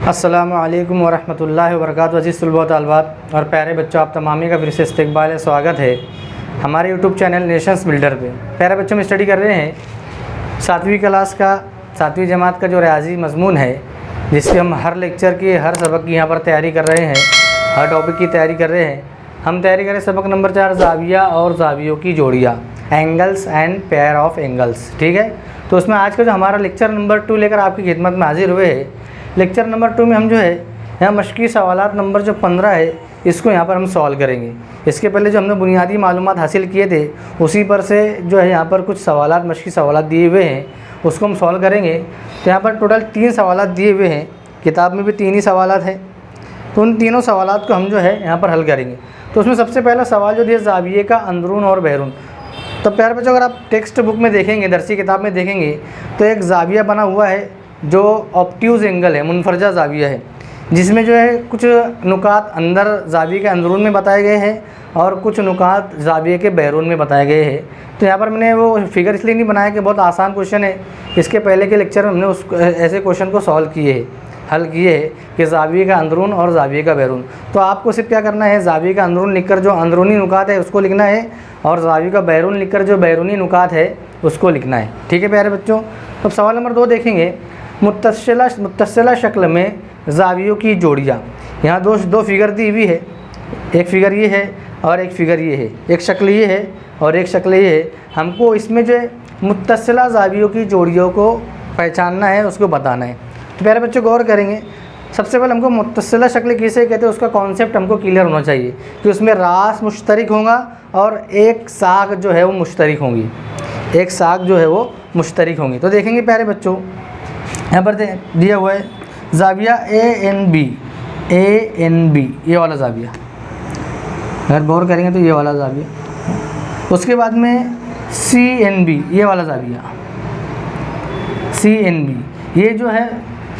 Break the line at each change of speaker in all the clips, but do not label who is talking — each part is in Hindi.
अस्सलामुअलैकुम वरहमतुल्लाहि वबरकातुहू। अज़ीज़ तलबा व तालिबात और प्यारे बच्चों, आप तमामी का फिर से इस्तकबाल है, स्वागत है हमारे यूट्यूब चैनल नेशंस बिल्डर पे। प्यारे बच्चों, हम स्टडी कर रहे हैं 7वीं क्लास का 7वीं जमात का जो रियाजी मज़मून है, जिसके हम हर लेक्चर की हर सबक की यहाँ पर तैयारी कर रहे हैं, हर टॉपिक की तैयारी कर रहे हैं। हम तैयारी करें सबक नंबर 4, ज़ाविया और ज़ावियों की जोड़ियाँ, angles and pair of angles. ठीक है, तो उसमें आज का जो हमारा लेक्चर नंबर 2 लेकर आपकी खिदमत में हाजिर हुए हैं। लेक्चर नंबर 2 में हम जो है यहाँ मश्की सवालात नंबर जो 15 है, इसको यहाँ पर हम सॉल्व करेंगे। इसके पहले जो हमने बुनियादी मालूमात हासिल किए थे, उसी पर से जो है यहाँ पर कुछ सवालात मश्की सवालात दिए हुए हैं, उसको हम सॉल्व करेंगे। तो यहाँ पर टोटल 3 सवालात दिए हुए हैं, किताब में भी 3 ही सवालात हैं। तो उन तीनों सवालात को हम जो है यहाँ पर हल करेंगे। तो उसमें सबसे पहला सवाल जो दिया ज़ाविये का अंदरून और बहरून। तो प्यारे बच्चों, अगर आप टेक्स्ट बुक में देखेंगे, दरसी किताब में देखेंगे, तो एक ज़ाविया बना हुआ है जो ऑब्ट्यूज़ एंगल है, मुनफरजा ज़ाविया है, जिसमें जो है कुछ नुकात अंदर ज़ाविये के अंदरून में बताए गए हैं और कुछ नुकात ज़ाविये के बैरून में बताए गए हैं। तो यहाँ पर मैंने वो फिगर इसलिए नहीं बनाया कि बहुत आसान क्वेश्चन है, इसके पहले के लेक्चर में हमने उस ऐसे क्वेश्चन को सॉल्व किए हैं, हल किए हैं कि ज़ाविये का अंदरून और ज़ाविये का बैरून। तो आपको सिर्फ क्या करना है, ज़ाविये का अंदरून लिखकर जो अंदरूनी नुकात है उसको लिखना है, और ज़ाविये का बैरून लिखकर जो बैरूनी नुकात है उसको लिखना है। ठीक है प्यारे बच्चों, तो सवाल नंबर 2 देखेंगे, मुत्तसिला शक्ल में ज़ावियों की जोड़ियाँ। यहाँ दो फिगर दी हुई है, एक फ़िगर ये है और एक फ़िगर ये है, एक शक्ल ये है और एक शक्ल ये है। हमको इसमें जो है मुत्तसिला ज़ावियों की जोड़ियों को पहचानना है, उसको बताना है। तो प्यारे बच्चों गौर करेंगे, सबसे पहले हमको मुत्तसिला शक्ल किसे कहते हैं उसका कॉन्सेप्ट हमको क्लियर होना चाहिए कि उसमें रास मुश्तरिक होगा और एक साख जो है वो मुश्तरिक होंगी, एक साख जो है वो मुश्तरिक होंगी। तो देखेंगे प्यारे बच्चों, यहाँ पर दिया हुआ है ज़ाविया ए एन बी, ये वाला ज़ाविया, अगर गौर करेंगे तो ये वाला ज़ाविया। उसके बाद में CNB, ये वाला ज़ाविया CNB, ये जो है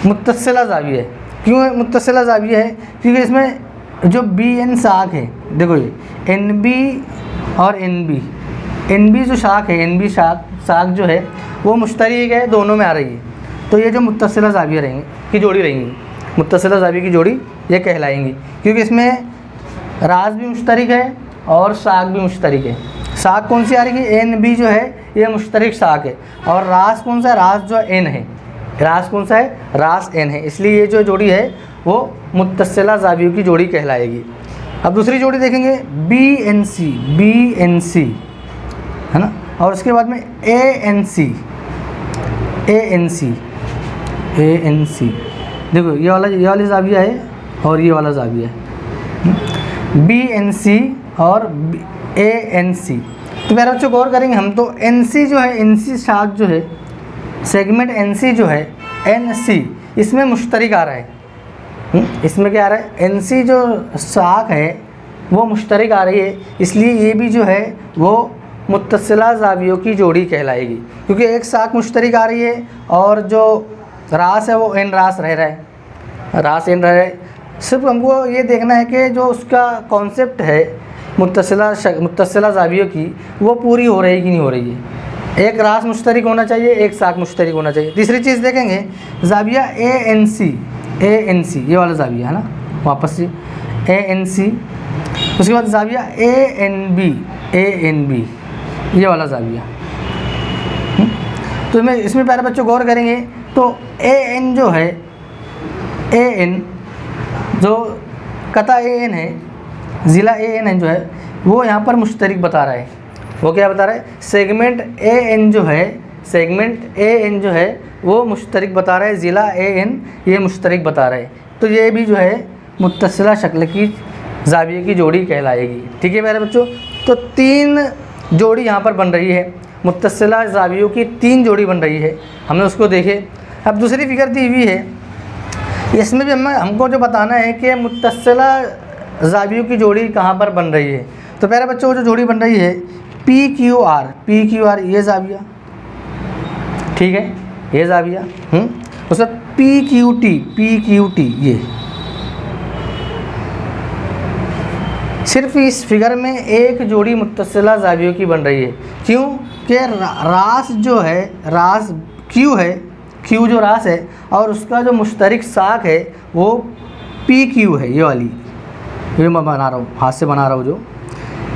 मुत्तसिला ज़ाविया है। क्यों मुत्तसिला ज़ाविया है? क्योंकि इसमें जो BN साख है, देखो ये NB और NB जो शाख है, NB साख जो है वो मुश्तरिक है, दोनों में आ रही है। तो ये जो मुत्तसिला ज़ाविया रहेंगे की जोड़ी रहेंगी, मुत्तसिला ज़ाविया की जोड़ी ये कहलाएंगी, क्योंकि इसमें रास भी मुश्तरिक है और साख भी मुश्तरिक है। साख कौन सी आ रही है? NB जो है ये मुश्तरिक साख है, और रास कौन सा है? रास जो N है, रास कौन सा है? रास N है, इसलिए ये जो जोड़ी है वो मुत्तसिला ज़ावियों की जोड़ी कहलाएगी। अब दूसरी जोड़ी देखेंगे BNC है ना, और उसके बाद में ANC। देखो ये वाली ज़ाविया है और ये वाला ज़ाविया है, BNC और ANC। तो मेरा बच्चों गौर करेंगे हम, तो NC जो है, NC शाख जो है, सेगमेंट NC जो है, NC इसमें मुश्तरिक आ रहा है। इसमें क्या आ रहा है? NC जो शाख है वो मुश्तरिक आ रही है, इसलिए ये भी जो है वो मुत्तसिला ज़ावियों की जोड़ी कहलाएगी, क्योंकि एक साख मुश्तरिक आ रही है और जो रास है वो N रास रह रहा है, रास N रह रहा है। सिर्फ हमको ये देखना है कि जो उसका कॉन्सेप्ट है मुत्तसिला ज़ावियों की, वो पूरी हो रही कि नहीं हो रही है। एक रास मुश्तरिक होना चाहिए, एक साख मुश्तरिक होना चाहिए। तीसरी चीज़ देखेंगे ज़ाविया ANC, ये वाला ज़ाविया है ना, वापस से ANC। उसके बाद ज़ाविया ANB, ये वाला ज़ाविया। तो इसमें प्यारे बच्चों गौर करेंगे, तो AN जो है, AN जो कता AN है, ज़िला AN है जो है, वो यहाँ पर मुश्तरिक बता रहा है। वो क्या बता रहा है? सेगमेंट AN जो है वो मुश्तरिक बता रहा है, ज़िला AN ये मुश्तरिक बता रहा है। तो ये भी जो है मुत्तसिला शक्ल की ज़ाविये की जोड़ी कहलाएगी। ठीक है मेरे बच्चों, तो 3 जोड़ी यहाँ पर बन रही है, मुत्तसिला ज़ावियों की 3 जोड़ी बन रही है, हमने उसको देखे। अब दूसरी फिगर दी हुई है, इसमें भी हमको जो बताना है कि मुत्तसिला ज़ावियों की जोड़ी कहाँ पर बन रही है। तो प्यारे बच्चों जो जोड़ी बन रही है PQR, ये ज़ाविया, ठीक है, ये ज़ाविया। उसका PQT, ये सिर्फ इस फिगर में एक जोड़ी मुत्तसिला ज़ावियों की बन रही है। क्यों? कि रास जो है, रास Q है, क्यू जो रास है और उसका जो मुश्तरक साख है वो पी क्यू है। ये वाली, ये मैं बना रहा हूँ, हाथ से बना रहा हूँ जो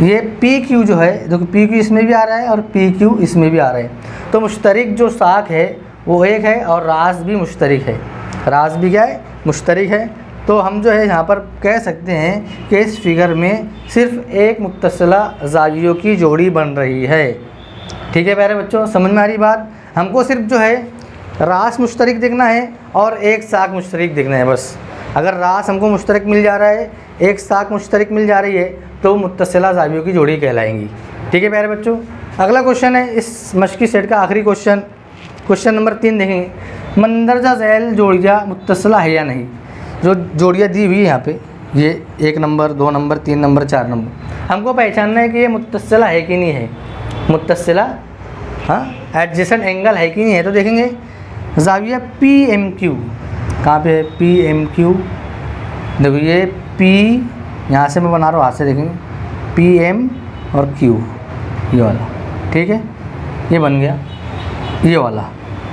ये पी क्यू जो है, देखो पी क्यू इसमें भी आ रहा है और पी क्यू इसमें भी आ रहा है। तो मुश्तरक जो साख है वो एक है और रास भी मुश्तरक है। रास भी क्या है? मुश्तरक है। तो हम जो है यहाँ पर कह सकते हैं कि इस फिगर में सिर्फ एक मुत्तसिला ज़ावियों की जोड़ी बन रही है। ठीक है प्यारे बच्चों, समझ में आ रही बात? हमको सिर्फ जो है रास मुश्तरक देखना है और एक साख मुश्तरक देखना है बस। अगर रास हमको मुश्तरक मिल जा रहा है, एक साख मुश्तरक मिल जा रही है, तो मुत्तसिला ज़ावियों की जोड़ी कहलाएंगी। ठीक है प्यारे बच्चों, अगला क्वेश्चन है इस मश्की सेट का आखिरी क्वेश्चन, क्वेश्चन नंबर 3 देखेंगे। मंदरजा झैल जोड़ियाँ मुत्तसिला है या नहीं? जो जोड़ियाँ दी हुई है यहाँ पे, ये 1 नंबर, 2 नंबर, 3 नंबर, 4 नंबर, हमको पहचानना है कि ये मुत्तसिला है कि नहीं है। मुत्तसिला, हाँ, एडजेसेंट एंगल है कि नहीं है। तो देखेंगे ज़ाविया पी एम क्यू, कहाँ पे है? पी एम क्यू, देखो ये पी, यहाँ से मैं बना रहा हूँ हाथ से, देखेंगे पी एम और क्यू, ये वाला। ठीक है, ये बन गया ये वाला,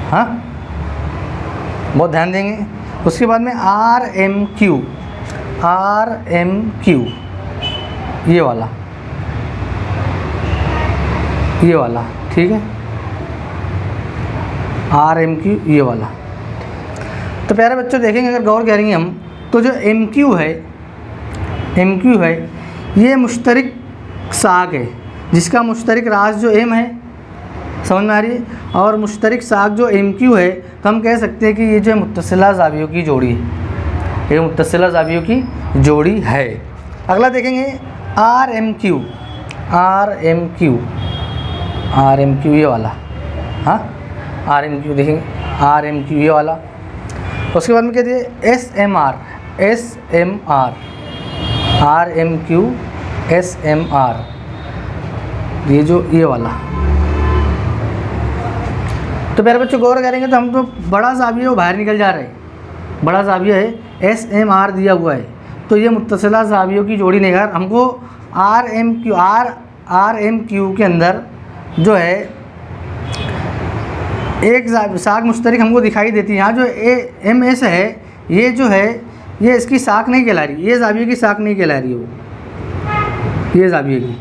हाँ, बहुत ध्यान देंगे। उसके बाद में R M Q, R M Q, ये वाला, ये वाला। ठीक है, आर एम क्यू, ये वाला। तो प्यारे बच्चों देखेंगे, अगर गौर करेंगे हम, तो जो एम क्यू है, एम क्यू है, ये मुश्तरक साख है जिसका मुश्तरक रास जो एम है, समझ में आ रही है, और मुश्तरक साख जो एम क्यू है, तो हम कह सकते हैं कि ये जो है मुत्तसिला ज़ावियों की जोड़ी है। ये मुत्तसिला ज़ावियों की जोड़ी है। अगला देखेंगे R M Q, R M Q, R M Q, ये वाला, हाँ, आर एम क्यू देखेंगे, आर एम क्यू, ये वाला। उसके बाद में कहते हैं S M R, S M R, R M Q, S M R, ये जो ये वाला। तो प्यारे बच्चों गौर करेंगे तो हम तो बड़ा ज़ाविया वो बाहर निकल जा रहे हैं, बड़ा ज़ाविया है, एस एम आर दिया हुआ है, तो ये मुत्तसिला ज़ावियों की जोड़ी नहीं है। हमको R M Q, R M Q के अंदर जो है एक साख मुश्तरक हमको दिखाई देती है। यहाँ जो एम एस है, ये जो है ये इसकी साख नहीं कहला रही, ये ज़ाविये की साख नहीं कहला रही है वो, ये ज़ाविये की।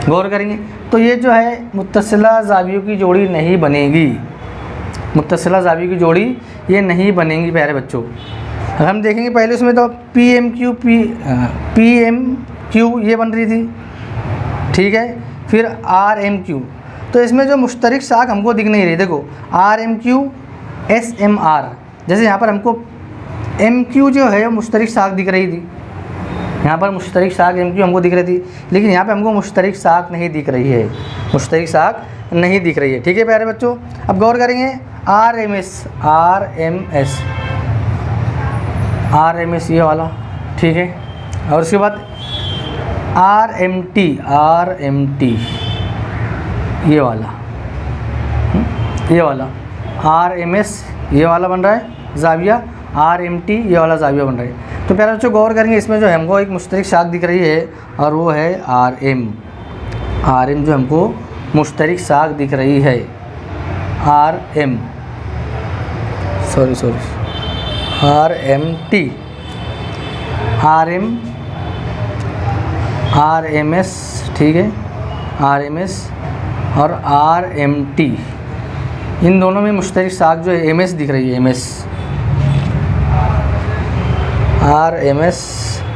गौर करेंगे तो ये जो है मुत्तसिला ज़ावियों की जोड़ी नहीं बनेगी, मुत्तसिला ज़ावियों की जोड़ी ये नहीं बनेंगी प्यारे बच्चों। हम देखेंगे पहले उसमें तो P M Q, P M Q ये बन रही थी, ठीक है, फिर आर एम क्यू। तो इसमें जो मुश्तरक साख हमको दिख नहीं रही, देखो R M Q, S M R, जैसे यहाँ पर हमको एम क्यू जो है वो मुश्तरक साख दिख रही थी, यहाँ पर मुश्तरक साख एम क्यू हमको दिख रही थी, लेकिन यहाँ पे हमको मुश्तरक साख नहीं दिख रही है, मुश्तरक साख नहीं दिख रही है। ठीक है प्यारे बच्चों, अब गौर करेंगे R M S, R M S, R M S, ये वाला। ठीक है, और उसके बाद R M T, R M T, ये वाला, ये वाला, आर एम एस, ये वाला बन रहा है ज़ाविया, आर एम टी, ये वाला ज़ाविया बन रहा है। तो प्यारे बच्चों गौर करेंगे इसमें जो हमको एक मुश्तरक साख दिख रही है और वो है आर एम, आर एम जो हमको मुश्तरक साख दिख रही है, R M, sorry, R M T, R M, R M S, ठीक है, आर एम एस और आर एम टी, इन दोनों में मुश्तरक साख जो है एम एस दिख रही है, M S, R M S,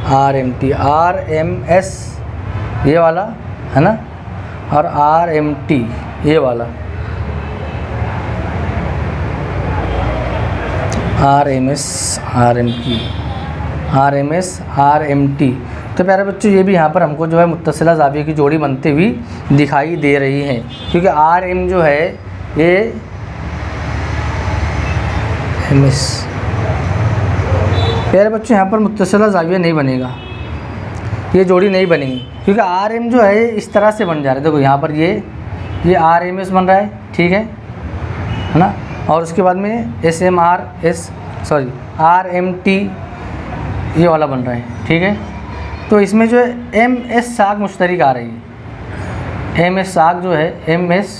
R M T, R M S ये वाला है ना, और आर एम टी ये वाला, R M S, R M T, R M S, R M T. तो प्यारे बच्चों ये भी यहाँ पर हमको जो है मुत्तसिला ज़ाविया की जोड़ी बनती हुई दिखाई दे रही है, क्योंकि आर एम जो है ये एम एस। प्यारे बच्चों यहाँ पर मुत्तसिला ज़ाविया नहीं बनेगा, ये जोड़ी नहीं बनेगी, क्योंकि आर एम जो है इस तरह से बन जा रहा है। देखो यहाँ पर ये आर एम एस बन रहा है, ठीक है ना, और उसके बाद में S M R S, sorry R M T ये वाला बन रहा है, ठीक है। तो इसमें जो है एम एस साख मुश्तरक आ रही है, एम एस साख जो है एम एस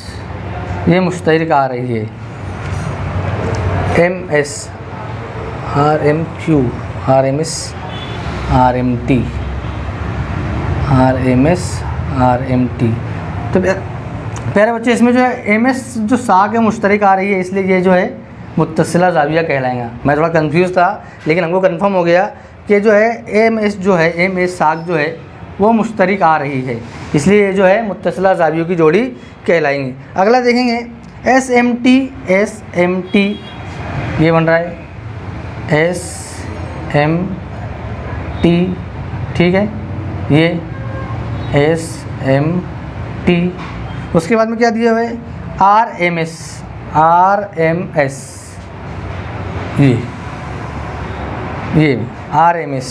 ये मुश्तरक आ रही है, MS RMQ RMS RMT RMS RMT। तो प्यारे बच्चे इसमें जो है MS जो साग है मुश्तरक आ रही है, इसलिए ये जो है मुत्तसिला ज़ाविया कहलाएगा। मैं थोड़ा कंफ्यूज था लेकिन हमको कंफर्म हो गया कि जो है MS जो है MS साग जो है वो मुश्तरक आ रही है, इसलिए ये जो है मुत्तसिला ज़ावियों की जोड़ी कहलाएंगी। अगला देखेंगे SMT ये बन रहा है SMT, ठीक है, ये SMT। उसके बाद में क्या दिया हुआ है RMS ये RMS।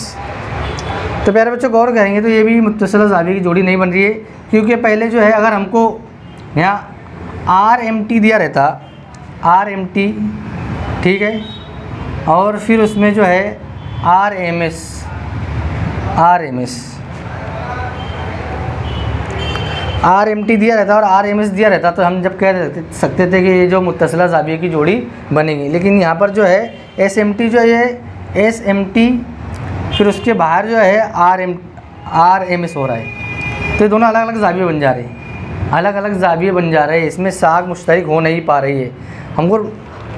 तो प्यारे बच्चों गौर करेंगे तो ये भी मुत्तसिला ज़ाविया की जोड़ी नहीं बन रही है, क्योंकि पहले जो है अगर हमको यहाँ RMT दिया रहता RMT, ठीक है, और फिर उसमें जो है RMS RMT दिया रहता और RMS दिया रहता तो हम जब कह सकते थे कि ये जो मुत्तसिला ज़ाविया की जोड़ी बनेगी। लेकिन यहाँ पर जो है SMT जो है SMT, फिर उसके बाहर जो है RMS हो रहा है, तो ये दोनों अलग अलग ज़ाविये बन जा रहे हैं, अलग अलग ज़ाविये बन जा रहे हैं। इसमें साग मुश्तरक हो नहीं पा रही है, हमको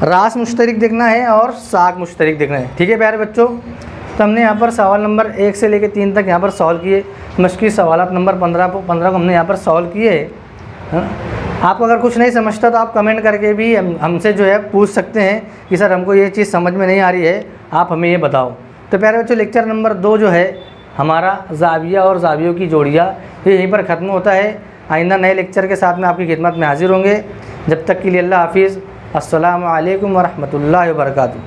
रास मुश्तरक देखना है और साग मुश्तरक देखना है। ठीक है प्यारे बच्चों, तो हमने यहाँ पर सवाल नंबर 1 से लेकर 3 तक यहाँ पर सॉल्व किए। मुश्किल सवाल नंबर 15 को हमने यहाँ पर सॉल्व किए। आपको अगर कुछ नहीं समझता तो आप कमेंट करके भी हमसे जो है पूछ सकते हैं कि सर हमको ये चीज़ समझ में नहीं आ रही है, आप हमें ये बताओ। तो प्यारे बच्चों लेक्चर नंबर 2 जो है हमारा ज़ाविया और ज़ावियों की जोड़ियाँ, ये यहीं पर ख़त्म होता है। आइंदा नए लेक्चर के साथ में आपकी खिदमत में हाजिर होंगे। जब तक के लिए अल्लाह हाफिज़। अस्सलामु अलैकुम व रहमतुल्लाहि व बरकातुहू।